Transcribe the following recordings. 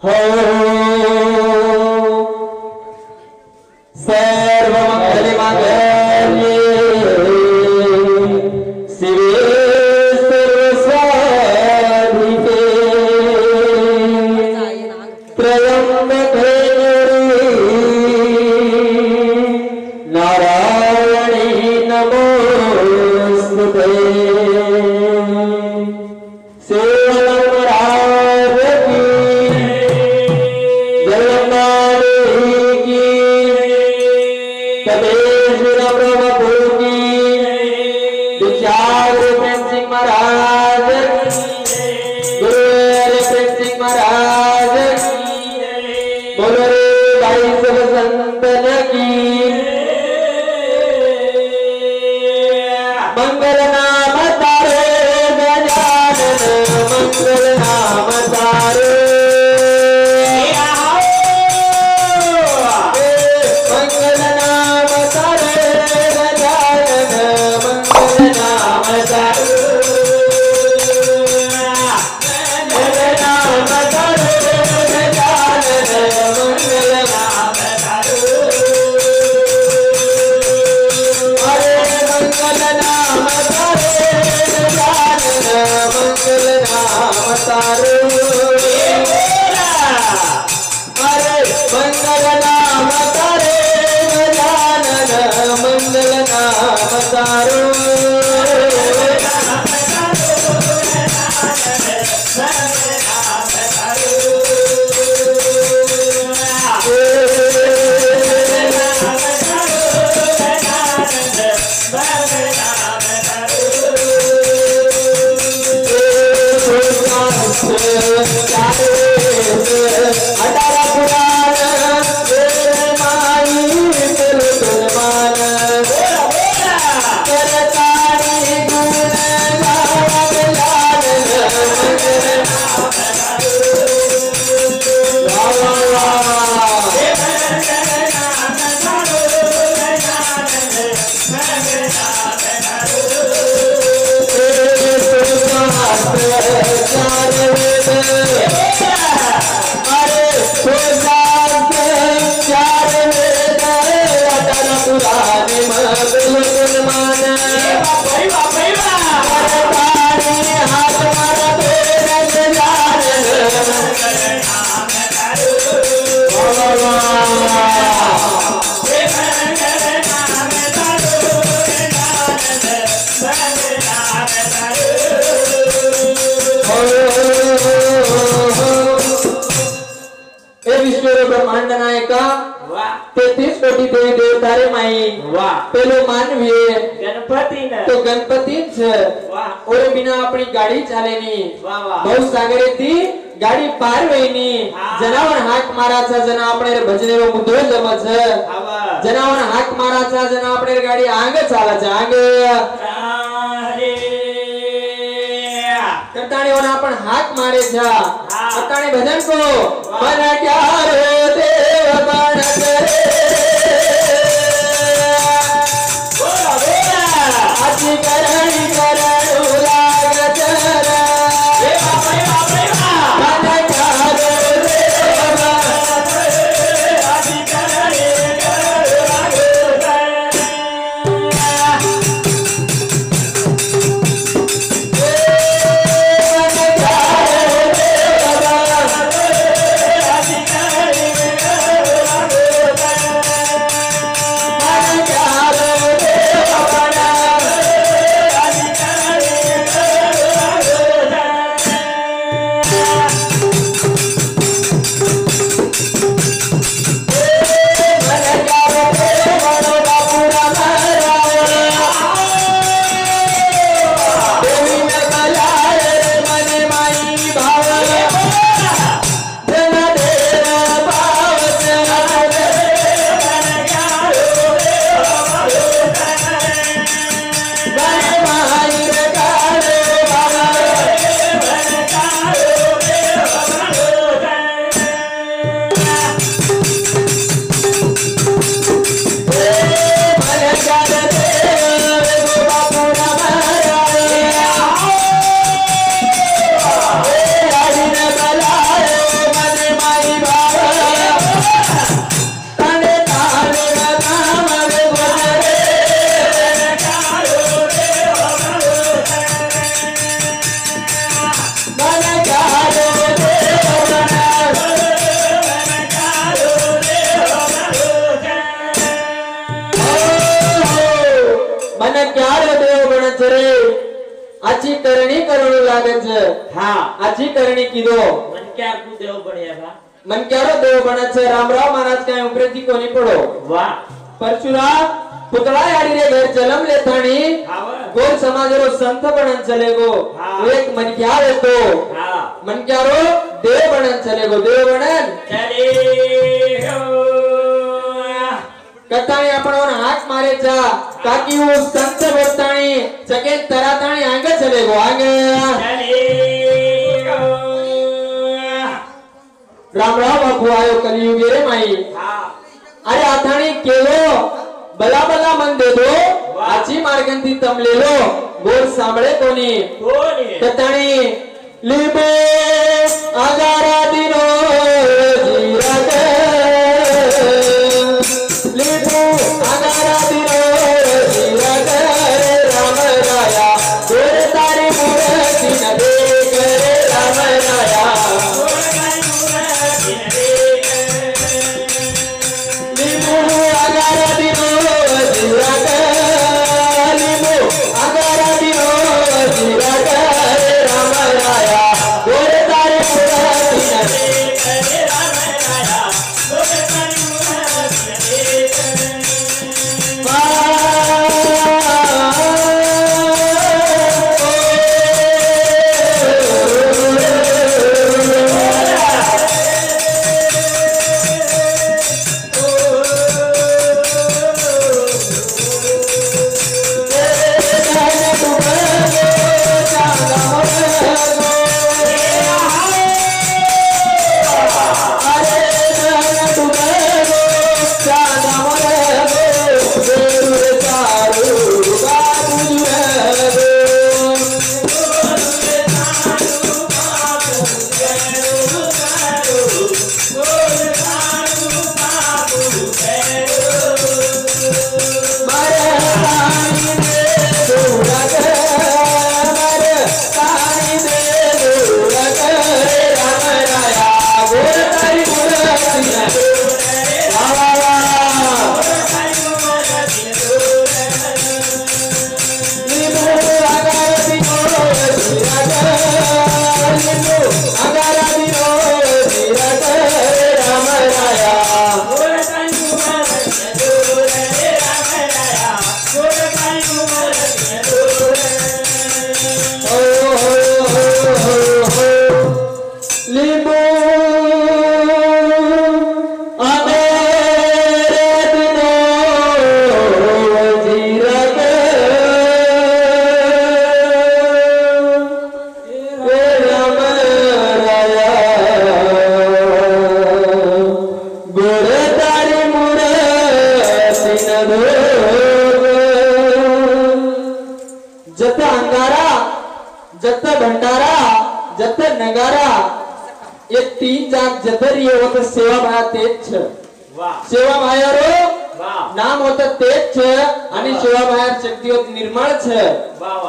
हो सर्वमंगल मांगल्ये शिवे सर्वस्वाधिके त्र्यंबके नारायणी नमोस्तुते ब्रह्मांड नायका 33 कोटी देवी देवता रे माई पेलो मानवी गणपति ने तो गणपति छे और बिना अपनी गाड़ी चाले नी बहु सागरे थी गाड़ी पार वहीनी जनावर हाक मारा छे जना आपणे भजने रो मुद्दो जम छे जनावर हाक मारा छे जना आपणे गाड़ी आगे चाले छे आगे कटाणी ओना पण हाक मारे छे कटाणी भजन को मन क्या रे देव बण करे आजी करणी करणु लागत रे मन क्या रे देव बण करे आजी करणी करणु लागत रे आची करणी करू लागे छे हाँ आची करणी कीधो मन क्या कु देव बनिया बा मन क्यारो देव बने छे रामराव महाराज काय उपरेती कोनी पड़ो वाह परशुराम पुतळा याडी रे घर जन्म लेतानी गोल समाजरो संत बनन चलेगो वो एक मन क्या होतो मन क्यारो देव बनन चलेगो देव बनन चलेगो कथाणी आपण हाक मारे छा ताकि वो संत वर्ताणी चके तराताणी आगे चलेगो आगे चलेगो रामराव बापू आयो कलियुगे रे माई अरे आथाणी केलो बला बला मन दे दो आची मार्गंती तम ले लो बोल सांभळे कोणी कथाणी लिबे आगारा दिनो जीरत लिबो आगारा दिनो जीरत राम राया गोरे तारी मूर्ति न देख राम राया जत अंगारा जत भंडारा जत नगारा ये तीन जाग जतरी होत सेवा भाया तेज छ सेवा भायारो नाम होत तेज छ आणि सेवा भायार शक्ती होत निर्मळ छ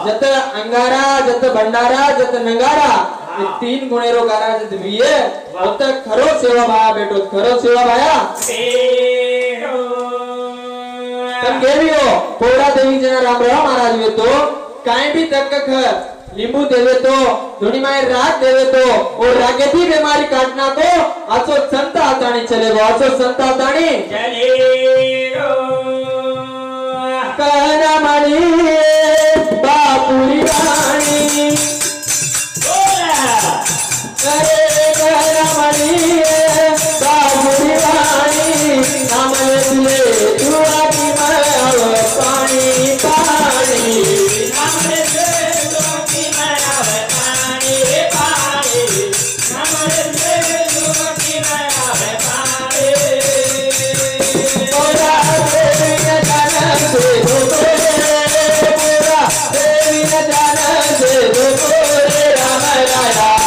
जत अंगारा जत भंडारा जत नगारा ये तीन गुणेरो गारा जत विये होत खरो सेवा भाया बेटो खरो सेवा भाया तम गेवियो पोड़ा देवी जना रामराव महाराज वे तो काई भी तक ख लींबू देवे तो धुनी माय रात देवे तो और रागे भी बीमारी काटना को आसो संत आतानी चलेगो आसो संत आतानी चलेगो कहना मणि बापुरी रानी बोला अरे कहना मणि बापुरी रानी नाम ले तू आकी मैं पानी पानी राम राया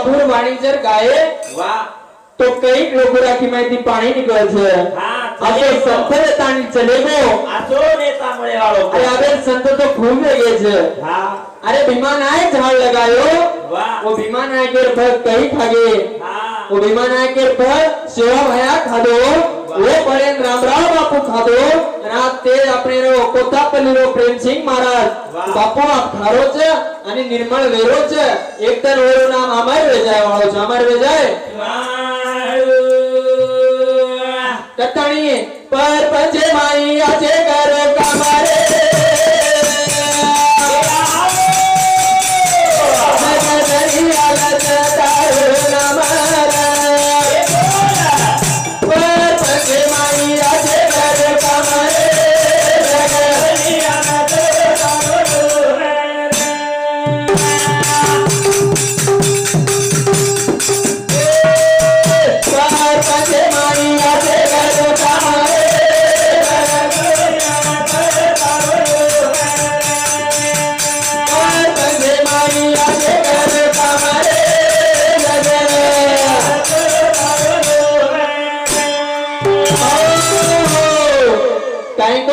बापूर वाणी जर गाये वाह तो कई लोग राखी माहिती पाणी निकळे છે આસો સંત તાણી ચલેગો આસો નેતા મળે વાળો अरे अबे संत तो खूब लगे છે हां अरे विमान आए झाड़ लगायो वाह वो विमान आए के पर कई खागे हां वो विमान आए के पर सेवा भया खादो वो पड़े रामराव बापू खादो रात ते अपने रो कोतापल्ली रो प्रेम सिंह महाराज बापू आप खारो छ आणि निर्मल वेरो छ एक तर ओरो नाम अमर वेजाय वाळो छ अमर वेजाय कताणी पर पंजे माई आजे कर कामारे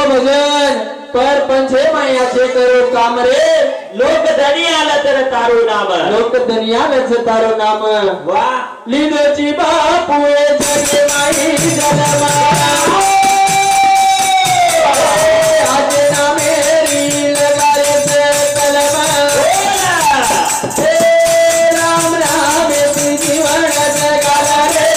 भजन पर पंचे माया से करो काम रे लोक धनिया लतर तारो नाम लोक दुनिया में से तारो नाम वाह लीलो जी बापुए जगे माई जलवा आज ना मेरी लगाए से कलमा हे राम राम जीवन जगाला रे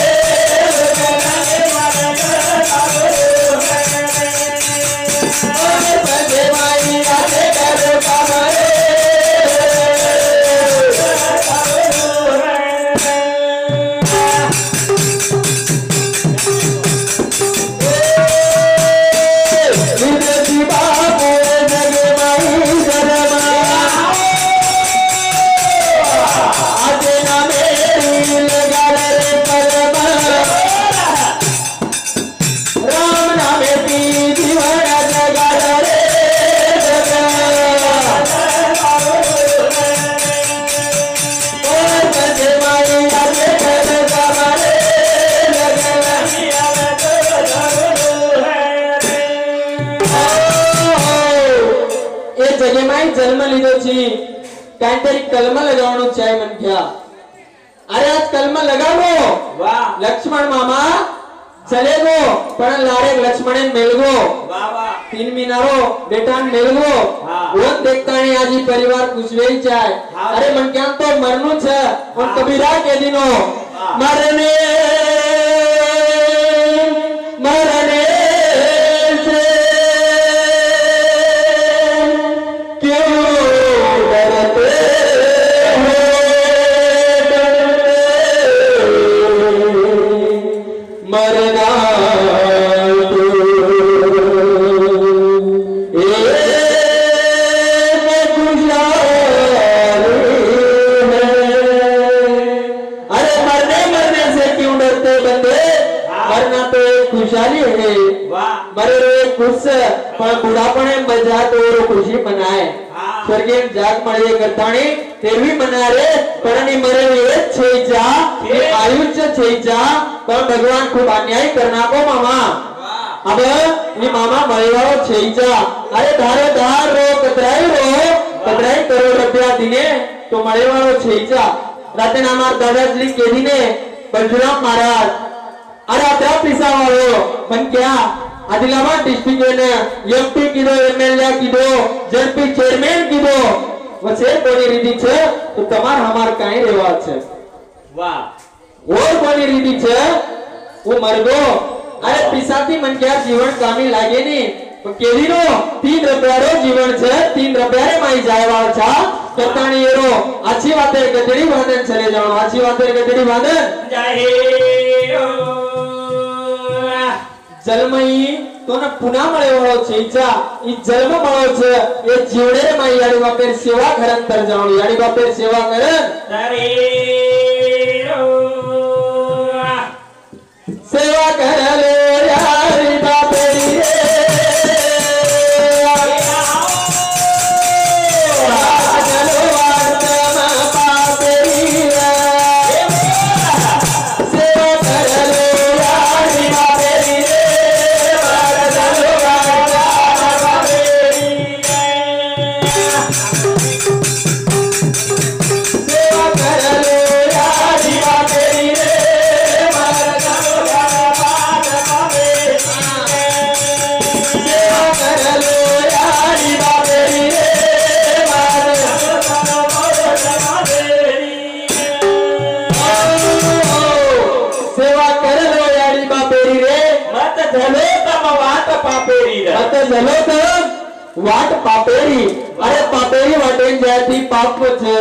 जन्म लीधो छी कांतरी कलम लगावणो चाहे मन क्या अरे आज कलम लगावो वाह लक्ष्मण मामा चलेगो पण लारे लक्ष्मणन मेलगो वाह वाह तीन मीनारो बेटान मेलगो वो देखताणी आजी परिवार खुश वेई जाए अरे मन क्या तो मरनु छे और कबीरा के दिनो मरने मरने बुढ़ापणे मजा तो खुशी मनाए स्वर्गीय जाग मळे करताणी तेरवी मनारे परणी मरे ये छेजा ये आयुष्य छेजा पण भगवान खूब अन्याय करना को मामा अब ये मामा मळेवाळो छेजा अरे धारो धार रो कतराई करोड़ रुपया दिने तो मळेवाळो छेजा राते नामार दादाजी के दिने बलराम महाराज अरे अतरा पिसा वालो मन क्या आदिलाबाद डिस्ट्रिक्ट ने एमपी कीधो एमएलए कीधो जेपी चेयरमैन कीधो वसे कोनी रीति छे तो तमार हमार काई रेवा छे वाह और कोनी रीति छे वो मरगो अरे पिसाती मन क्या जीवन कामी लागे नी तो केदीनो 3 रुपयारो जीवन छे 3 रुपयारे माई जायवाळ छा करताणी एरो आची वाते गदड़ी बांधन चले जाओ आची वाते गदड़ी बांधन जाहे जलमई तो न पुन्हा मळे वाळो छेचा ई जन्म मळो छे ए जीवडे माई याडी बापेर सेवा करन तर जाऊ याडी बापेर सेवा करन तारे सेवा करले याडी बापेरी पापेरी रे आता झालो तर वाट पापेरी अरे पापेरी वाटेन जाती पाप छ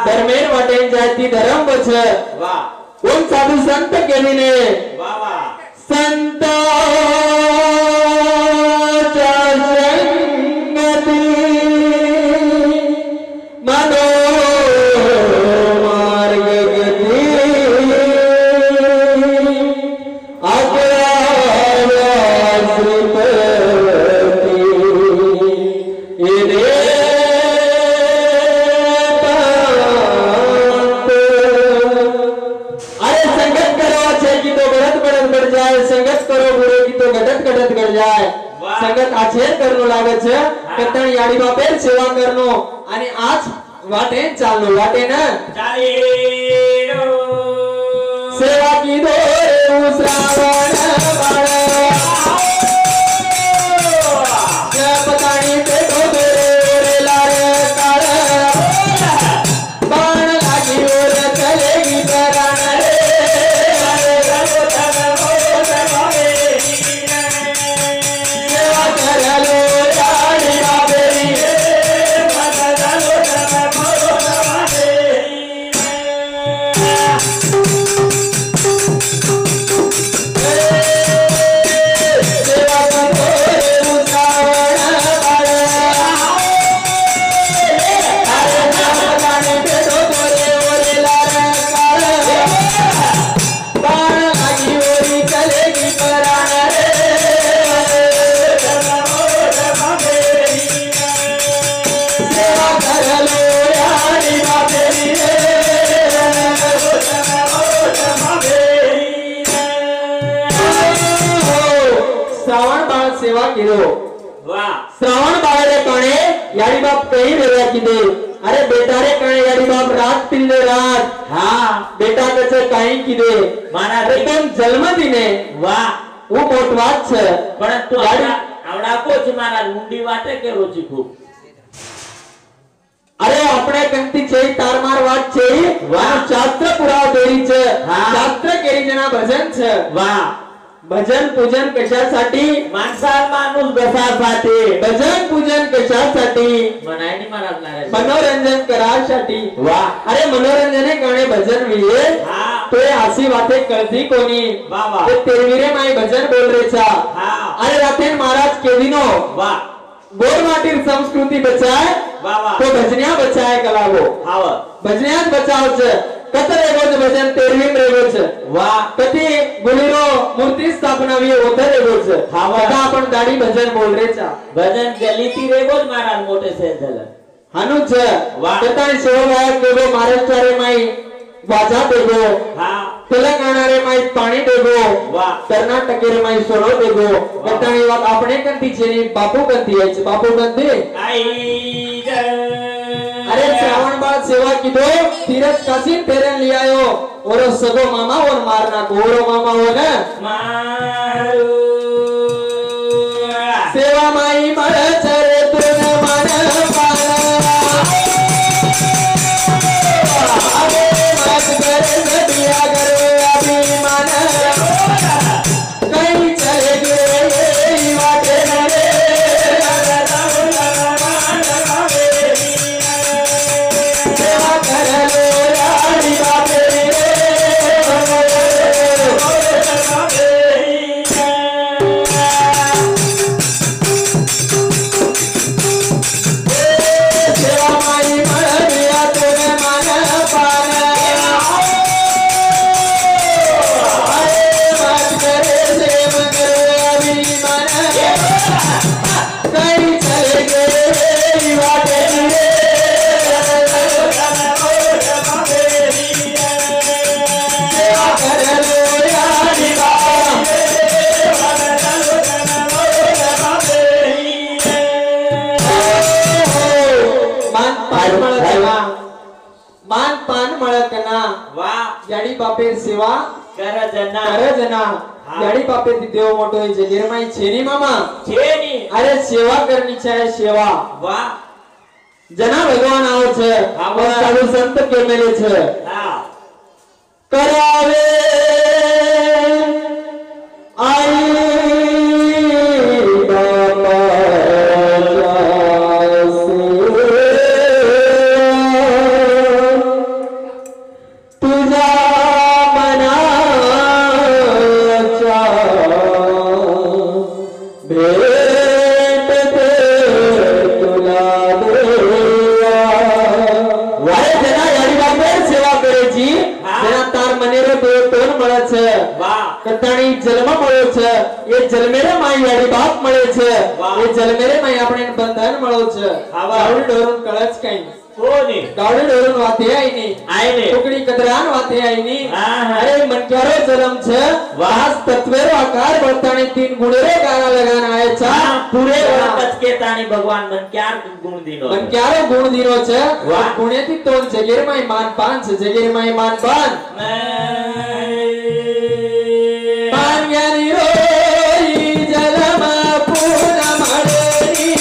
धर्मेर वाटेन जाती धर्म छ वाह कोण साधू संत केलीने वाह वाह संताच्या संगती मनो मार्ग गती संगत आचेर करनो लागे छे कतण याडी बापेर सेवा करनो आणि आज वाटेन चालनो वाटेन चालीरो सेवा की दो श्रावण बाळ जपताणी ते डोरे लारे काळ बाण लागी ओर चलेगी प्राण सेवा किरो वाह श्रावण बाळे कणे याडी बाप कहीं रेवा किदे अरे बेटा रे कणे याडी बाप रात पिल्ले रात हां बेटा कचे काई किदे माना एकदम जन्म दिने वाह वो मोटवात छे परंतु आवडा कोच मारा मुंडी वाटे के रोजी खूब अरे अपने कंती छे तारमार वाट छे वाह शास्त्र पुराव देरी छे हां शास्त्र केरी जना भजन छे वाह भजन पूजन कशासाठी माणसा माणूस बसासाठी भजन पूजन कशासाठी मनायनी महाराज नाराज मनोरंजन करासाठी वाह अरे मनोरंजने करणे भजन विये हां तो आसी बातें करती कोनी वाह वाह ते तेरवीरे माई भजन बोल रे छा हां अरे रातेन महाराज के दिनो वाह गोरमाटीर संस्कृति बचाए वाह वाह तो भजनिया बचाए कलागो हाव भजनियाच बचाव छे कतर एगोच भजन तेरवीम रेगो छे वाह कती गुलीरो मूर्ति स्थापना वी ओधर रेगो छे हाव आता आपण दाडी भजन बोल रे छा भजन गलीती रेगोज महाराज मोठे से झालं हानु छे वाह कतानी सेवाभाव देगो महाराष्ट्र रे माई वाजा देगो हां तेलंगाणा रे माई पाणी देगो वाह कर्नाटक रे माई सोनो देगो कतानी वात आपणे कंती छेनी बापू कंती आहे बापू कंती आई अरे श्रावण बाळ सेवा किदो तीरथ काशीन फेरन लियायो ओरो सगो मामा और मारना गोरो मामा हो ना मारू सेवा माई मळ चरे तुन मन पाला अरे मत करे सदिया करे अभिमान कहीं चले गए वाटे रे सेवा कर लो यारी बापे सेवा माई मळ दिया तुने मन पान अरे मत करे सेव करे अभिमान कहीं चले गए वाटे रे सेवा कर लो यारी बापे मान पान मळकना वाह याडी बापे सेवा कर जना करे जना याडी बापे ती देव मोठो होय છે નિર્માઈ છેની મામા छेनी अरे सेवा करनी છે सेवा वाह जना भगवान आવો છે આવો. સાધુ સંત કેમેલે છે हां करावे आई કતાણી જન્મ મળ્યો છે એ જન્મેરે માઈ વાળી બાપ મળે છે એ જન્મેરે માઈ આપણે બંધન મળ્યો છે ગાવડી ડોરણ કળચ કઈ કોની ગાવડી ડોરણ વાતે આઈની આઈને ટુકડી કદરાન વાતે આઈની હા. અરે મનક્યારો જન્મ છે વાસ તત્વેરો આકાર બળતાણી तीन गुणेरे गाना लगाना आए छा પૂરે વરપત કે તાણી ભગવાન મન ક્યાર ગુણ દીનો મનક્યારો ગુણ દીનો છે ગુણેથી તોન જગેર માઈ માન પાન છે જગેર માઈ માન પાન પાન જ્ઞાની રોઈ જલમ પૂર્ણ મળેની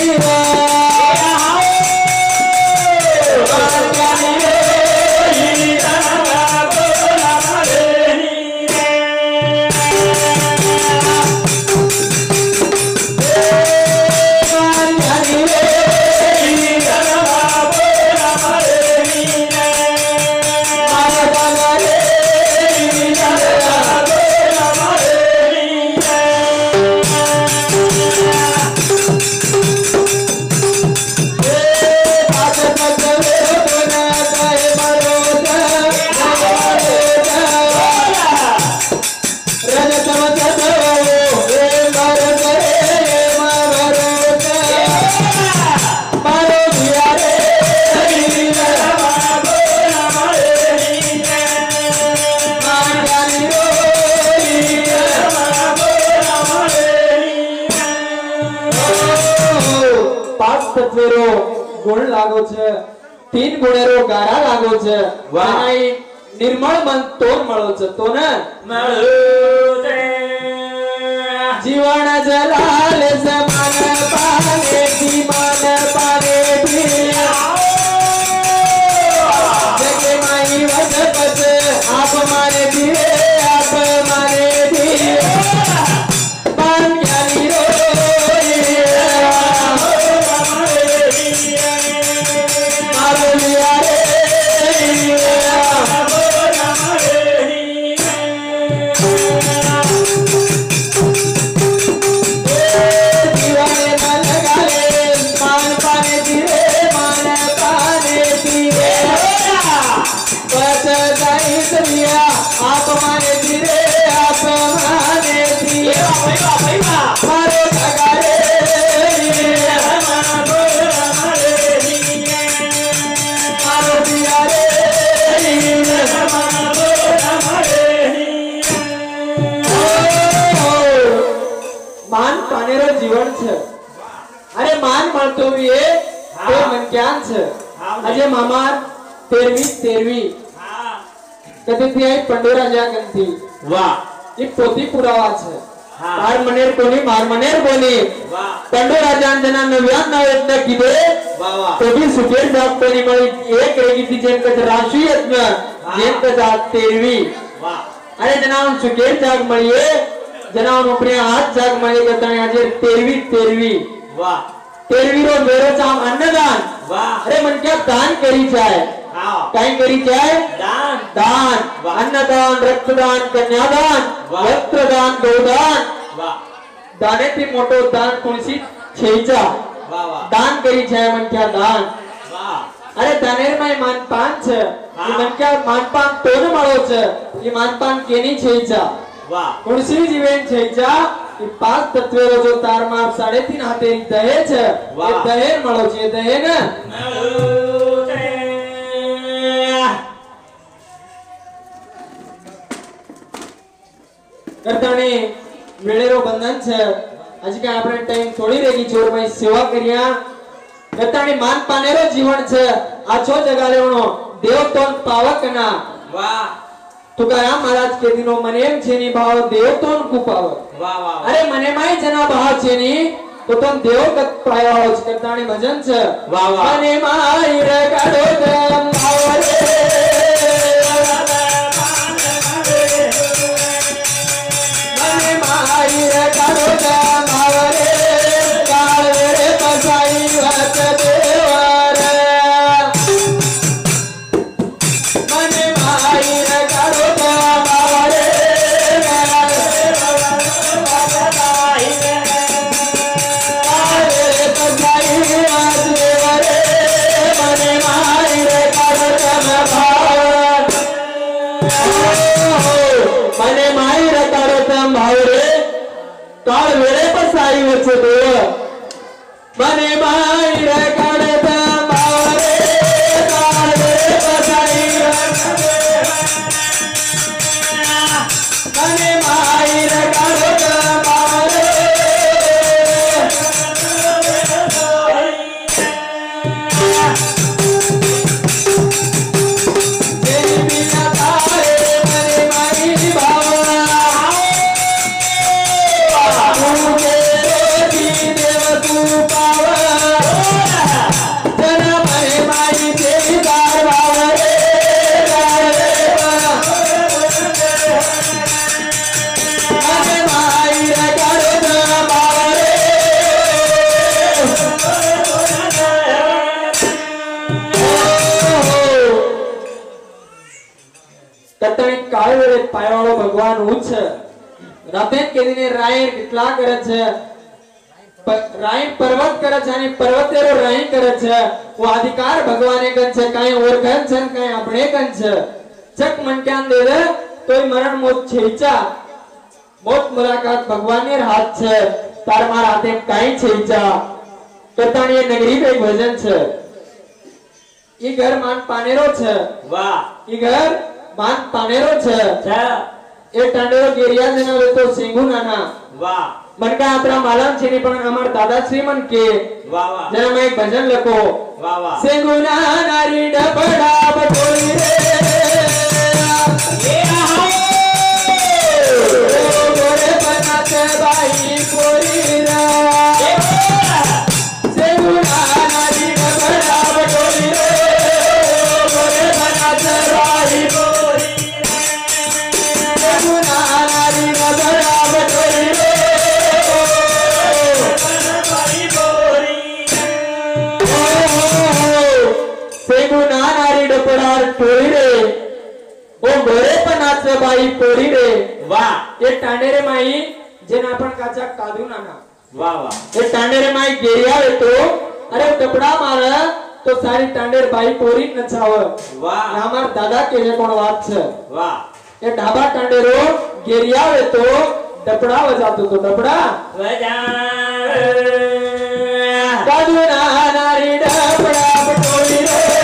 પાન જ્ઞાની રોઈ જલમ પૂર્ણ મળેની પાન જ્ઞાની રોઈ જલમ પૂર્ણ મળેની મારા બાબા તત્વેરો ગુણ લાગો છે तीन गुणेरो गारा लागो છે વાનાઈ નિર્મળ મન તોન મળો છે તો ને જીવન જલાલે સમાન પાને ધીમાન પાને ધી જગે માઈ વજપત આપ મારે ધીરે આપ મારે ધી પાન જ્ઞાની રો आप माने धीरे आप माने धीरे मारो ठगारे मारो दिया रे मान पानेरो जीवन छे अरे मान મળતો એ તે મનક્યાન છે આજે મામા 13મી કદીથી આઈ પંડોરા જા ગંથી વાહ એ પોતી પુરાવા છે માર મનેર કોની માર મનેર બોલી વાહ પંડોરા જાન જના 99 એટલે કીધે વાહ વાહ તો બી સુકેર જાપ કોની મળી એક રેગી થી જેમ કે રાશિ એટલે જેમ કે જાત 13મી વાહ અરે જનાવ સુકેર જાગ મળીએ જનાવ ઉપરે હાથ જાગ મળી કે તણે આજે 13મી વાહ 13મી રો મેરો ચામ અન્નદાન વાહ અરે મન क्या दान करी जाए हाँ कहीं करी जाए दान दान अन्नदान रक्तदान कन्यादान वस्त्रदान गौदान वाह दाने थी मोटो दान कोणसी छेचा वाह वाह दान करी जाए मन क्या दान वाह अरे दानेर में मानपान छे ई मन क्या मानपान तो न મળો છે ई मानपान केनी छेचा वाह कोणसी जीवन छेचा ई पांच तत्वेरो जो तार माप 3.5 हाथे दहे છે એ દહે મળો છે દહે ને કરતાણી વેળેરો બંધન છે આજે કે આપણે ટાઈમ થોડી રેગી ચોર માં સેવા કર્યા કરતાણી માન પાનેરો જીવન છે આ છો જગા લેવણો દેવ તોન પાવકના वाह तुकाराम महाराज के दिनो મને એમ છે ની ભાવ દેવ તોન કુપાવ वाह वाह અરે મને માય જના ભાવ છે ની તો તોન દેવ કત પાયો છે કરતાણી ભજન છે વાહ વાહ મને માય રે કાઢો ગમ આવરે Bye. भावरे काळ वेळे पसाई वचे देव मने माई रे काढत भावरे काळ वेळे पसाई मने माई रे काढत भावरे पायवाळो भगवान उच्च रातेत केदीने रायण कितला करत છે रायण पर्वत करत છે અને पर्वतेरो रायण करत છે वो अधिकार भगवाने कन છે કાઈ ઓળખન છે કાઈ આપણે કન છે ચક મનક્યાન દેવે તોય મરણ મોત છેચા મોત મુલાકાત ભગવાનને હાથ છે તાર માર હાથે કાઈ છેચા કતાણી નગરી કઈ ભજન છે ઈ ઘર માન પાનેરો છે વાહ ઈ ઘર मान पानेरो छे ए टांडेरो गेरिया जना तो सिंगु नाना वाह मनका आपरा मालम छेनी पण अमर दादा श्री मन के वाह वाह जना मैं एक भजन लखो वाह वाह सिंगु नाना री डबड़ा बटोली रे ए आहो ओ गोरे बनाते भाई कोरी रा सिंगु नाना री डबड़ा बटोली रे गोरे बनाते भाई बाई पोरी रे वाह ये टांडेरे माई जेना आपण काचा कादू नाना वाह वाह ये टांडेरे माई गेरिया वे तो अरे टपड़ा मार तो सारी टांडेर बाई पोरी नचाव वाह हमार दादा के जे कोण बात छे वाह ये ढाबा टांडेरो गेरिया वे तो डपड़ा वजातो तो डपड़ा वजा कादू नाना रे डपड़ा बटोली रे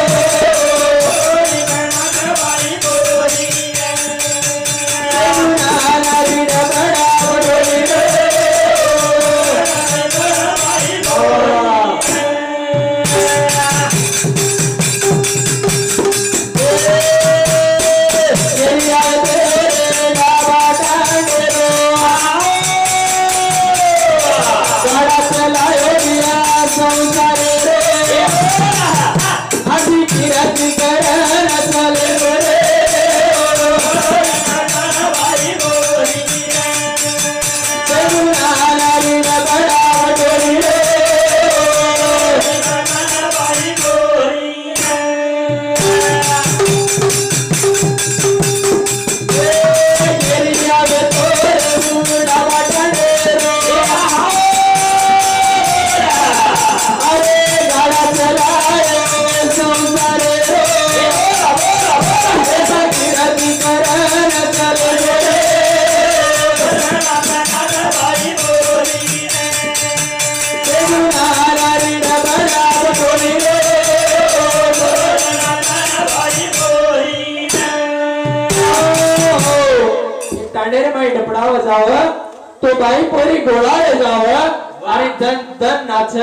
तो बाई पोरी गोळाळे जाव आणि धन धन नाच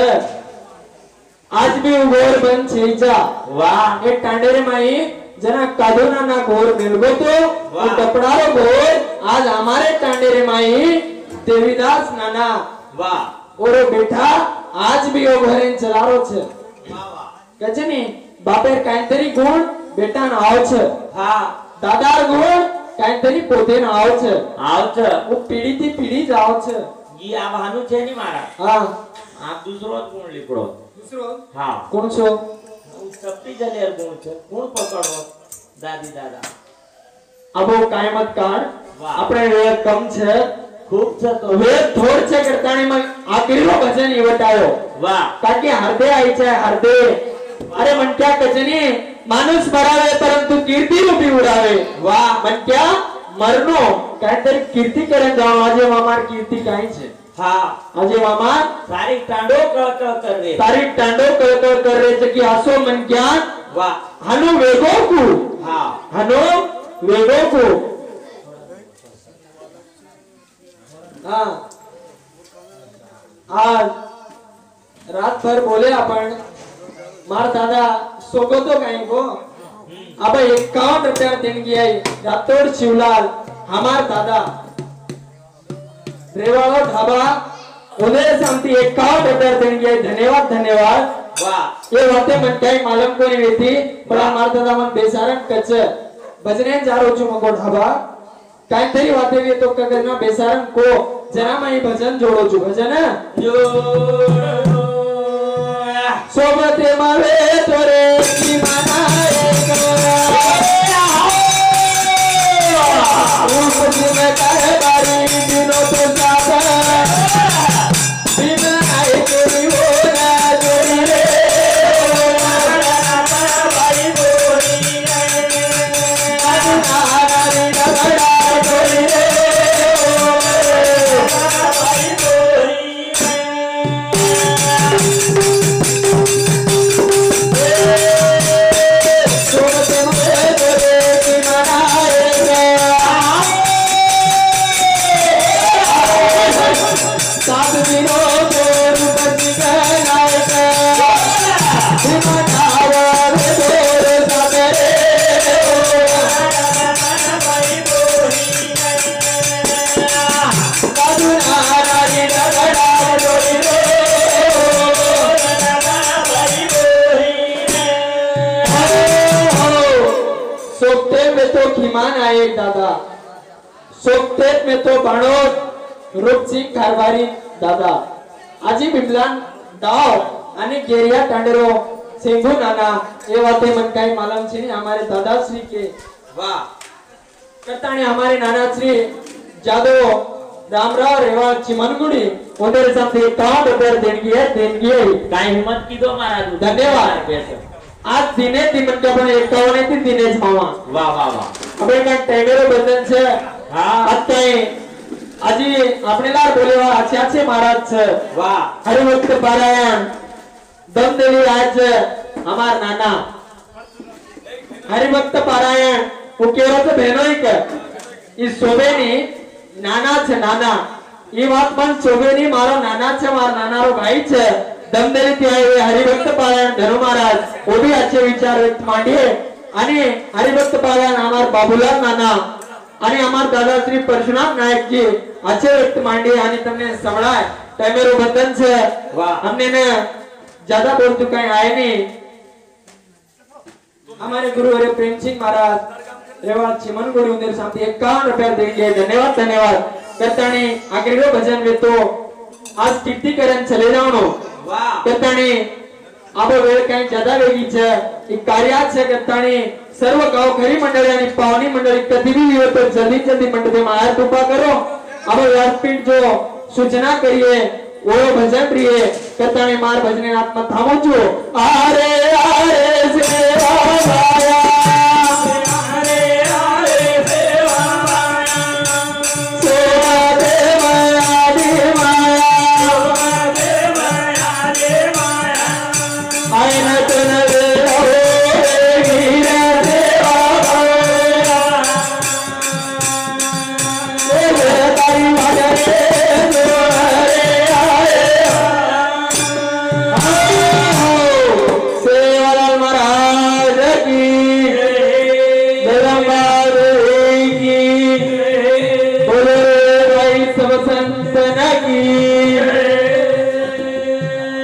आज भी गोर बन छेजा वाह ए टांडेरे माई जना कादोना ना गोर मिलगो तो टपड़ारो गोर आज हमारे टांडेरे माई देवीदास नाना वाह ओरो बेटा आज भी ओ घरेन चलारो छे वाह वाह कचनी बापेर कांतरी गुण बेटा ना आव छे हां दादार गुण कांतरी पोते ना आव छे આવચ वो पीढ़ी थी पीढ़ी जाव छे ઈ આ બહાનું છે ની મારા हां આ દૂસરો જ ગુણ લીકડો दूसरो હા कोण छो સપટી જલેર ગુણ છે ગુણ પકડો દાદી દાદા अबो काय मत काढ वाह. આપણે વેદ કમ છે ખૂબ છે તો વેદ થોડ છે કરતાણી માં આકરીનો ભજન ઈવટાયો વાહ કાકી હરદે आई છે હરદे अरे मनक्या कचनी माणूस मरावे परंतु कीर्ती रूपी उडावे वाह मनक्या मरनो काहीतरी कीर्ती करेन जाओ આજે મામાર कीर्ती કાઈ છે હા આજે મામા સારી ટાંડો કળકળ કરે તારી ટાંડો કળકળ કરે છે કે આસો મન જ્ઞાન વાહ હનો વેગોકુ હા હનો વેગોકુ हाँ आज रात भर बोले अपन मार दादा सोगो तो कहीं को अब 51 रुपया दिन गया रातोड़ शिवलाल हमार दादा रेवाड़ो ढाबा उदय शांति 51 रुपया दिन गया धन्यवाद धन्यवाद वाह ये बातें मन कहीं मालूम को नहीं थी पर हमार दादा मन बेसारन कच्च भजने जा रो छु मको ढाबा काहीतरी वाते वे तो कगना बेसारन को जरा मैं भजन जोड़ो छु भजन सोबते मावे तोरे की मनाएगा रूप में काहे बारी दिनों तो साथ बिना आए कोई हो ना जोड़ी रे भाई बोली नारी डबड़ा जोड़ी रे भाई बोली एक दादा सोबतेत में तो बाणोद रूपसिंग कारभारी दादा आजी बिमलान दाव आणि गेरिया टांडरो सिंधु नाना ये बातें मन काही मालूम छे ने हमारे दादा श्री के वाह करता ने हमारे नाना श्री जादव रामराव रेवा चिमनगुड़ी उधर साथ 51 रुपया देणगी है काय हिम्मत कीधो महाराज धन्यवाद आज दिने तिमन का पण 51 થી દિનેશ મામા વાહ વાહ વાહ હવે કાંઈ ટેમેરો બદન છે હા અત્યારે આજે આપણે લાર બોલેવા આછા છે મહારાજ છે વાહ હરિભક્ત પારાયણ દમદેવી રાજ અમાર નાના હરિભક્ત પારાયણ હું કેરો તો બહેનોઈ કે ઈ શોભેની નાના છે નાના ઈ વાત પણ શોભેની મારો નાના છે મારો નાનારો ભાઈ છે दमदेवी ती आहे हरिभक्त पारायण धनु महाराज वो भी अच्छे विचार व्यक्त मांडिये आणि हरिभक्त पारायण हमार बाबूलाल नाना आणि हमार दादा श्री परशुराम नायक जी अच्छे व्यक्त मांडिये आणि तुमने संभळाय टाइमेरो बंधन से हमने ने ज्यादा बोल चुका है आए नहीं हमारे गुरु हरे प्रेम सिंह महाराज रेवा चिमनगुड़ी उधर सामने 51 रुपया देंगे धन्यवाद धन्यवाद करतानी आखिरी भजन में तो आज कीर्ती करण चले जाओ करतानी अब वेळ काही ज्यादा वेगळी છે एक कार्य છે करतानी सर्व गावकरी मंडळी आणि पावनी मंडळी कधी भी येतो तर जल्दी जल्दी मंडळी माया कृपा करो अब व्यासपीठ जो सूचना करिए वो भजन प्रिय करतानी मार भजने आत्मा थामो जो आरे आरे से